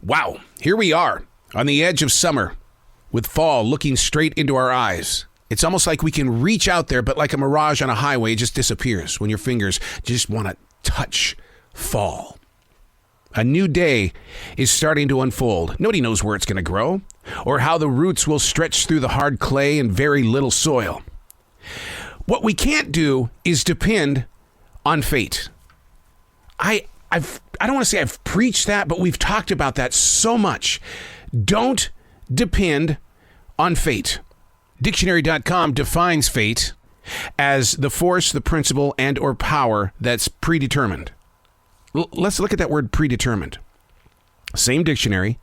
Wow, here we are on the edge of summer with fall looking straight into our eyes. It's almost like we can reach out there, but like a mirage on a highway, it just disappears when your fingers just want to touch fall. A new day is starting to unfold. Nobody knows where it's going to grow or how the roots will stretch through the hard clay and very little soil. What we can't do is depend on fate. I don't want to say I've preached that, but we've talked about that so much. Don't depend on fate. Dictionary.com defines fate as the force, the principle, and or power that's predetermined. Let's look at that word predetermined. Same dictionary.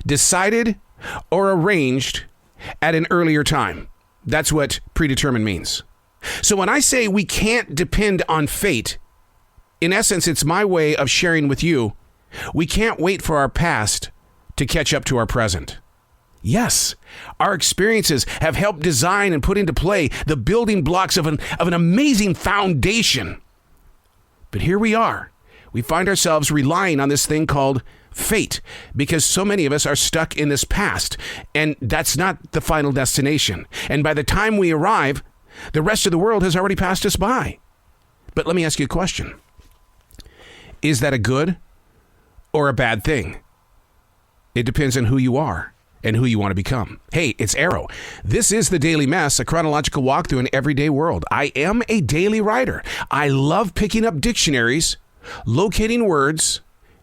Decided or arranged at an earlier time. That's what predetermined means. So when I say we can't depend on fate, in essence, it's my way of sharing with you, we can't wait for our past to catch up to our present. Yes, our experiences have helped design and put into play the building blocks of an amazing foundation. But here we are. We find ourselves relying on this thing called fate because so many of us are stuck in this past, and that's not the final destination. And by the time we arrive, the rest of the world has already passed us by. But let me ask you a question. Is that a good or a bad thing? It depends on who you are and who you want to become. Hey, it's Arrow. This is The Daily Mess, a chronological walk through an everyday world. I am a daily writer. I love picking up dictionaries, locating words,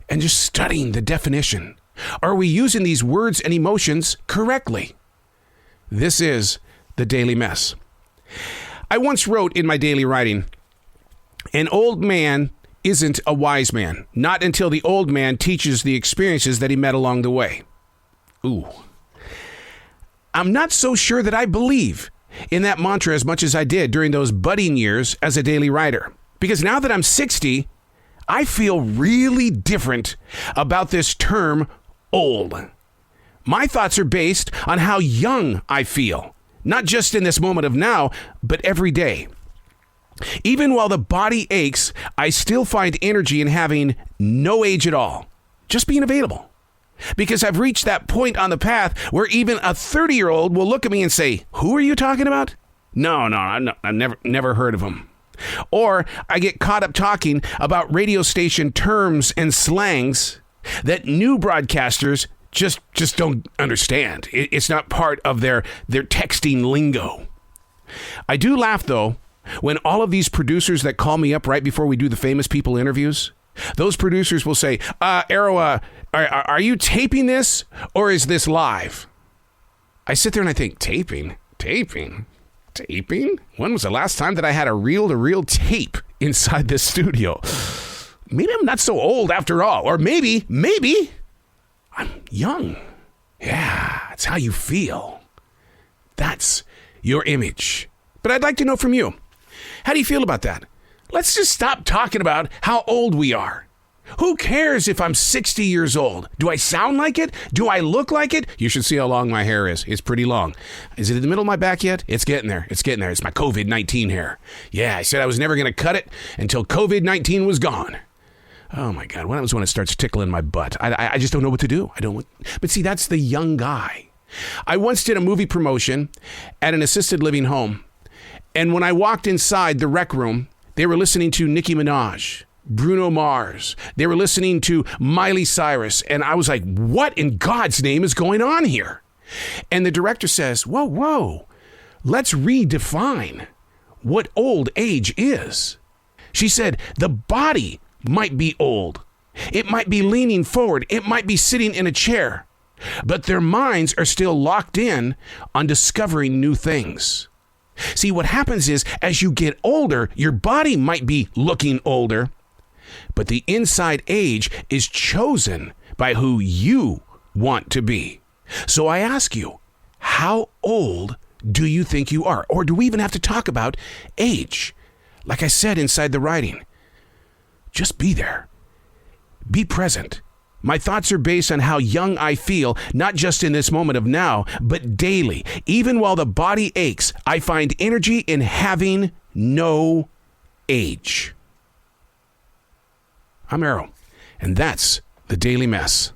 and just studying the definition. Are we using these words and emotions correctly? This is The Daily Mess. I once wrote in my daily writing, an old man isn't a wise man, not until the old man teaches the experiences that he met along the way. Ooh. I'm not so sure that I believe in that mantra as much as I did during those budding years as a daily writer. Because now that I'm 60, I feel really different about this term old. My thoughts are based on how young I feel, not just in this moment of now, but every day. Even while the body aches, I still find energy in having no age at all, just being available. Because I've reached that point on the path where even a 30-year-old will look at me and say, who are you talking about? No, I've never heard of him. Or I get caught up talking about radio station terms and slangs that new broadcasters just don't understand. It's not part of their texting lingo. I do laugh, though, when all of these producers that call me up right before we do the famous people interviews, those producers will say, Arrow, are you taping this or is this live? I sit there and I think, taping? When was the last time that I had a reel-to-reel tape inside this studio? Maybe I'm not so old after all. Or maybe I'm young. Yeah, it's how you feel. That's your image. But I'd like to know from you. How do you feel about that? Let's just stop talking about how old we are. Who cares if I'm 60 years old? Do I sound like it? Do I look like it? You should see how long my hair is. It's pretty long. Is it in the middle of my back yet? It's getting there. It's my COVID-19 hair. Yeah, I said I was never going to cut it until COVID-19 was gone. Oh my God, what happens when it starts tickling my butt? I just don't know what to do. But see, that's the young guy. I once did a movie promotion at an assisted living home. And when I walked inside the rec room, they were listening to Nicki Minaj, Bruno Mars. They were listening to Miley Cyrus. And I was like, what in God's name is going on here? And the director says, whoa, let's redefine what old age is. She said, the body might be old. It might be leaning forward. It might be sitting in a chair. But their minds are still locked in on discovering new things. See, what happens is, as you get older, your body might be looking older, but the inside age is chosen by who you want to be. So I ask you, how old do you think you are? Or do we even have to talk about age? Like I said inside the writing, just be there. Be present. My thoughts are based on how young I feel, not just in this moment of now, but daily. Even while the body aches, I find energy in having no age. I'm Arrow, and that's The Daily Mess.